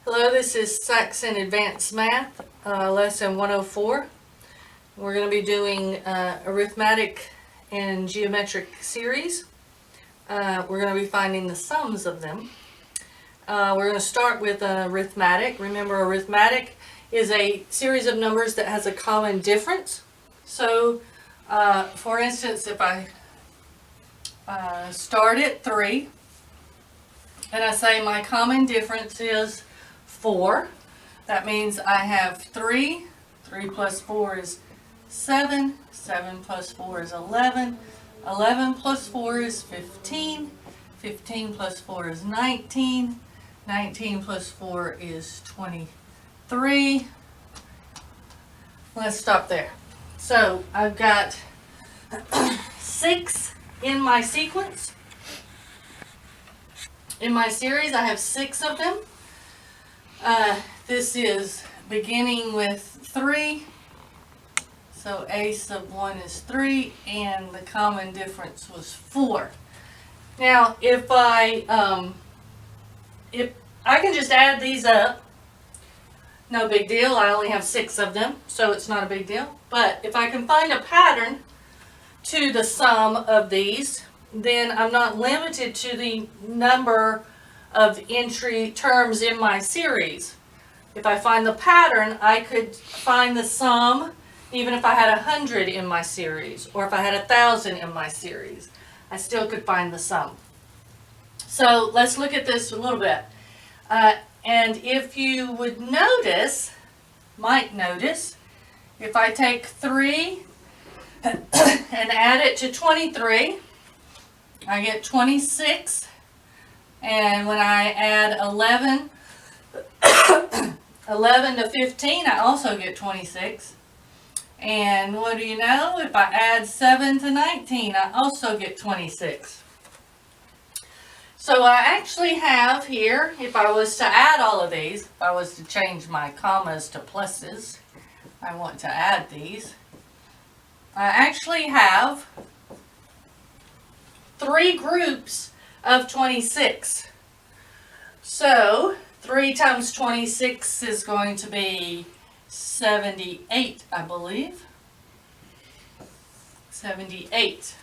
Hello, this is Saxon Advanced Math, lesson 104. We're going to be doing arithmetic and geometric series. We're going to be finding the sums of them. We're going to start with arithmetic. Remember, arithmetic is a series of numbers that has a common difference. So, for instance, if I start at 3 and I say my common difference is 4, that means I have 3 plus 4 is 7 plus 4 is 11 plus 4 is 15 plus 4 is 19 plus 4 is 23. Let's stop there. So I've got 6 in my sequence. In my series, I have 6 of them. This is beginning with 3. So a sub 1 is 3, and the common difference was 4. Now, if I can just add these up, no big deal. I only have 6 of them, so it's not a big deal. But if I can find a pattern to the sum of these, then I'm not limited to the number of entry terms in my series. If I find the pattern, I could find the sum even if I had 100 in my series, or if I had 1,000 in my series. I still could find the sum. So let's look at this a little bit. And if you would might notice, if I take 3 and add it to 23, I get 26. And when I add 11 to 15, I also get 26. And what do you know? If I add 7 to 19, I also get 26. So I actually have here, if I was to add all of these, if I was to change my commas to pluses, I want to add these. I actually have 3 groups of 26. So 3 times 26 is going to be 78, I believe. 78.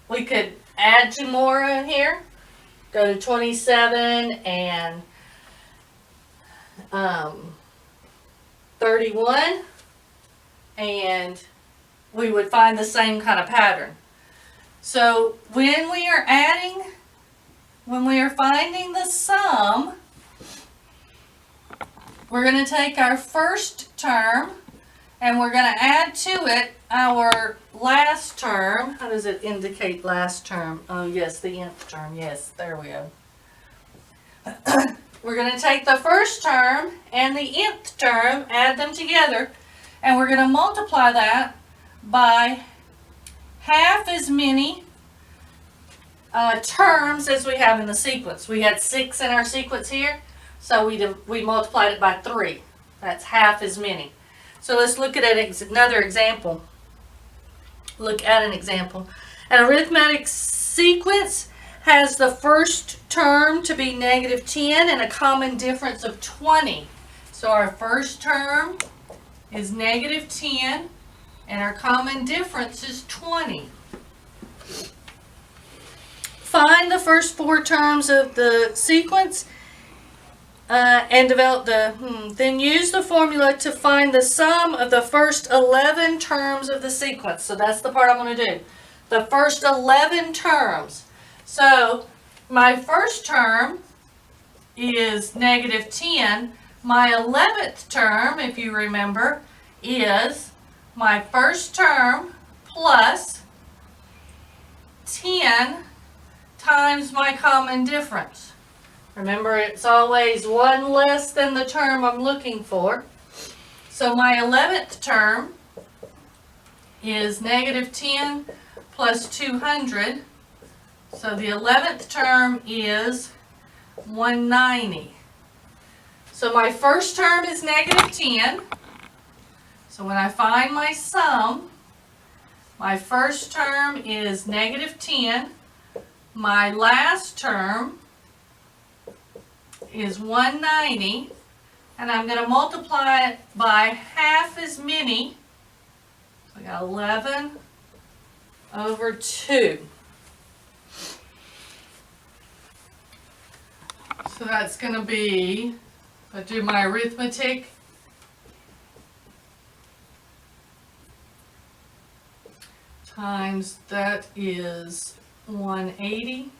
We could add 2 more in here. Go to 27 and 31, and we would find the same kind of pattern. So when we are finding the sum, we're going to take our first term and we're going to add to it our last term. How does it indicate last term? Oh yes, the nth term. Yes, there we go. We're going to take the first term and the nth term, add them together, and we're going to multiply that by half as many terms as we have in the sequence. We had 6 in our sequence here, so we multiplied it by 3. That's half as many. So let's look at another example. Look at an example. An arithmetic sequence has the first term to be -10 and a common difference of 20. So our first term is -10 and our common difference is 20. Find the first 4 terms of the sequence and develop then use the formula to find the sum of the first 11 terms of the sequence. So that's the part I'm going to do. The first 11 terms. So my first term is -10. My 11th term, if you remember, is my first term plus 10 times my common difference. Remember, it's always 1 less than the term I'm looking for. So my 11th term is -10 plus 200. So the 11th term is 190. So my first term is -10. So when I find my sum, my first term is -10. My last term is 190, and I'm going to multiply it by half as many. So I got 11 over 2. So that's going to be, if I do my arithmetic, times that is 180.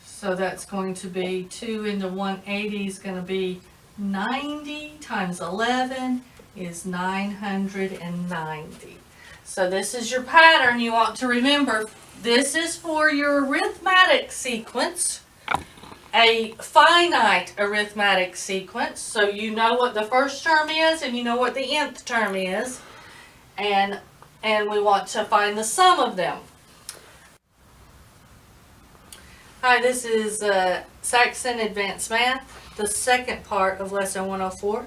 So that's going to be 2 into 180 is going to be 90 times 11 is 990. So this is your pattern you want to remember. This is for your arithmetic sequence, a finite arithmetic sequence. So you know what the first term is and you know what the nth term is. And we want to find the sum of them. Hi, this is Saxon Advanced Math, the second part of Lesson 104,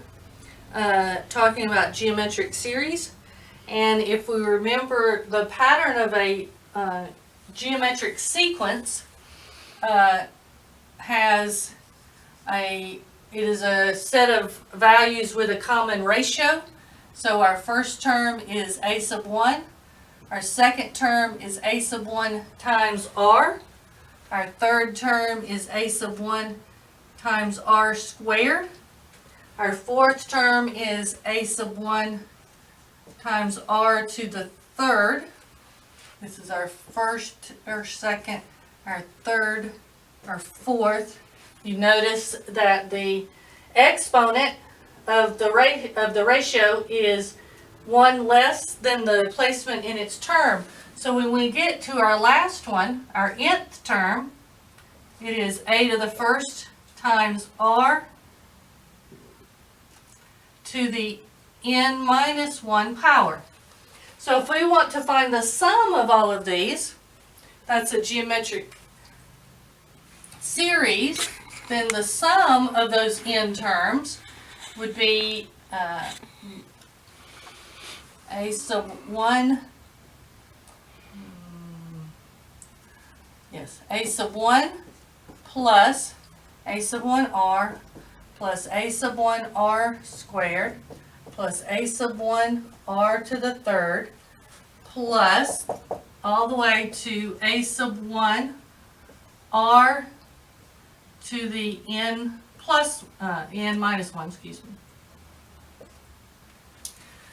talking about geometric series. And if we remember, the pattern of a geometric sequence it is a set of values with a common ratio. So our first term is a sub 1, our second term is a sub 1 times r, our third term is a sub 1 times r squared, our fourth term is a sub 1 times r to the third. This is our first, our second, our third, our fourth. You notice that the exponent of the ratio is 1 less than the placement in its term. So when we get to our last one, our nth term, it is a to the first times r to the n minus 1 power. So if we want to find the sum of all of these, that's a geometric series, then the sum of those n terms would be a sub 1, a sub 1 plus a sub 1r plus a sub 1r squared plus a sub 1r to the third plus all the way to a sub 1r to the n plus n minus 1, excuse me.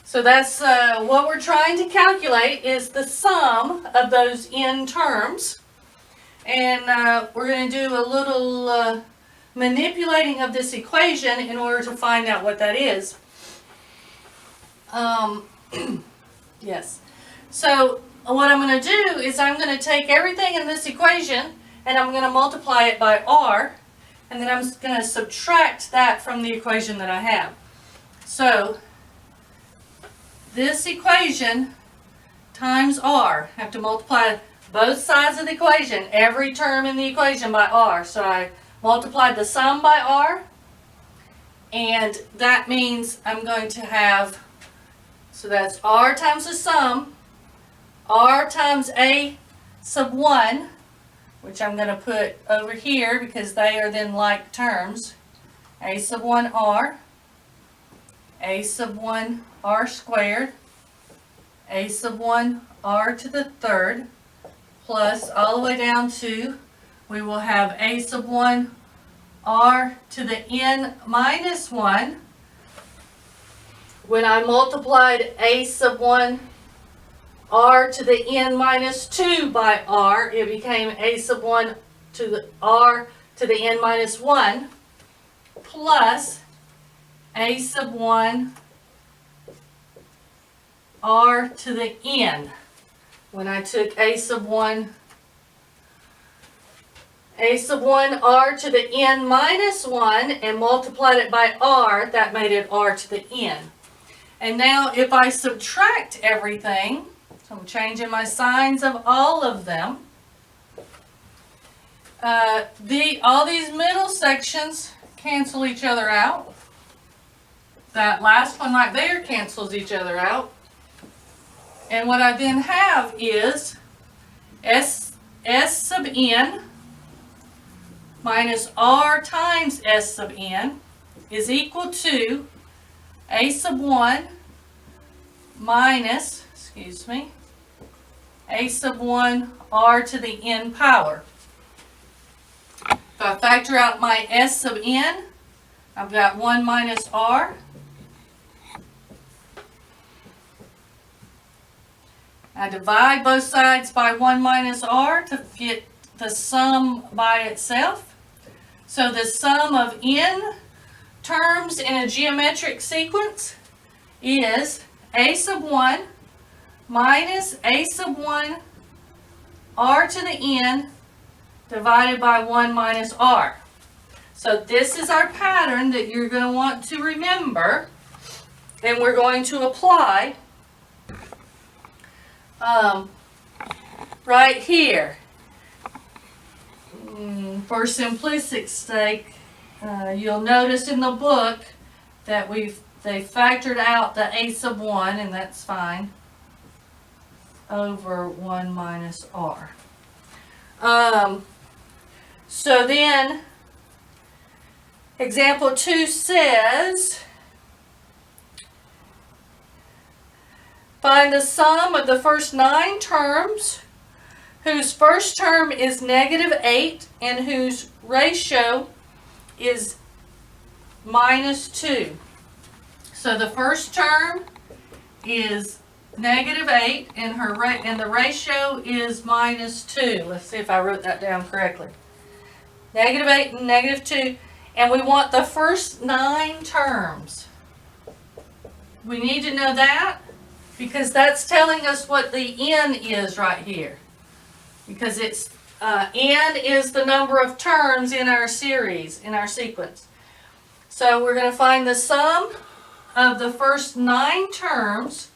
So that's what we're trying to calculate is the sum of those n terms. And we're going to do a little manipulating of this equation in order to find out what that is. Yes. So what I'm going to do is I'm going to take everything in this equation and I'm going to multiply it by r, and then I'm going to subtract that from the equation that I have. So this equation times r, I have to multiply both sides of the equation, every term in the equation by r. So I multiplied the sum by r, and that means I'm going to have, so that's r times the sum, r times a sub 1, which I'm going to put over here because they are then like terms, a sub 1r, a sub 1r squared, a sub 1r to the third, plus all the way down to, we will have a sub 1r to the n minus 1. When I multiplied a sub 1r to the n minus 2 by r, it became a sub 1 to the r to the n minus 1 plus a sub 1 r to the n. When I took a sub 1 r to the n minus 1 and multiplied it by r, that made it r to the n. And now if I subtract everything, so I'm changing my signs of all of them, all these middle sections cancel each other out. That last one right there cancels each other out. And what I then have is S sub n minus r times s sub n is equal to a sub 1 minus, a sub 1 r to the n power. If I factor out my s sub n, I've got 1 minus r. I divide both sides by 1 minus r to get the sum by itself. So the sum of n terms in a geometric sequence is a sub 1 minus a sub 1 r to the n divided by 1 minus r. So this is our pattern that you're going to want to remember, and we're going to apply right here. For simplicity sake, you'll notice in the book that they factored out the a sub 1, and that's fine, over 1 minus r. So then, example 2 says, find the sum of the first 9 terms whose first term is -8 and whose ratio is -2. So the first term is -8 and the ratio is -2. Let's see if I wrote that down correctly. -8 and -2, and we want the first 9 terms. We need to know that because that's telling us what the n is right here. Because it's n is the number of terms in our series, in our sequence. So we're going to find the sum of the first 9 terms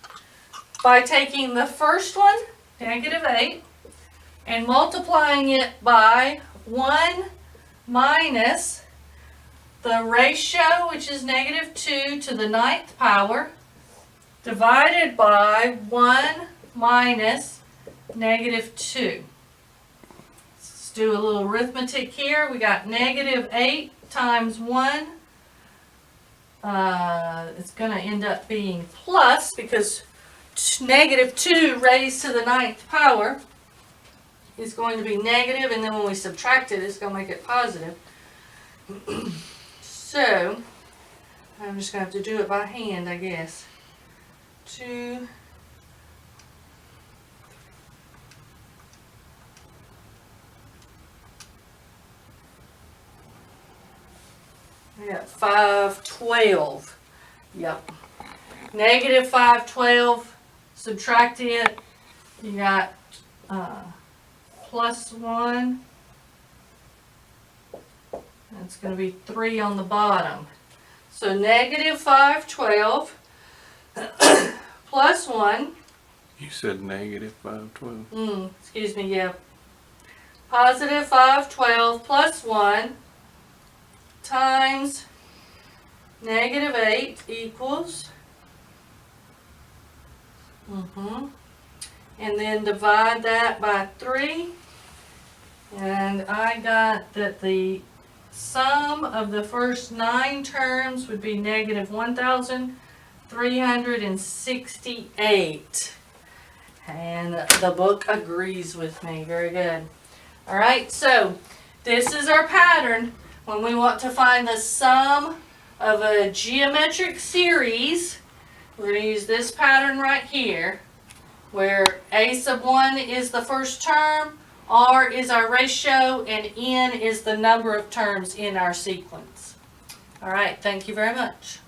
by taking the first one, -8, and multiplying it by 1 minus the ratio, which is -2 to the 9th power, divided by 1 minus -2. Let's do a little arithmetic here. We got -8 times 1. It's going to end up being plus because -2 raised to the 9th power is going to be negative, and then when we subtract it, it's going to make it positive. So, I'm just going to have to do it by hand, I guess. 2. I got 512. Yep. -512. Subtract it. You got plus 1. That's going to be 3 on the bottom. So -512 plus 1. You said -512. Excuse me, yeah. Positive 512 plus 1 times -8 equals, and then divide that by 3, and I got that the sum of the first 9 terms would be -1368, and the book agrees with me. Very good. Alright, so this is our pattern when we want to find the sum of a geometric series. We're going to use this pattern right here, where a sub 1 is the first term, r is our ratio, and n is the number of terms in our sequence. All right, thank you very much.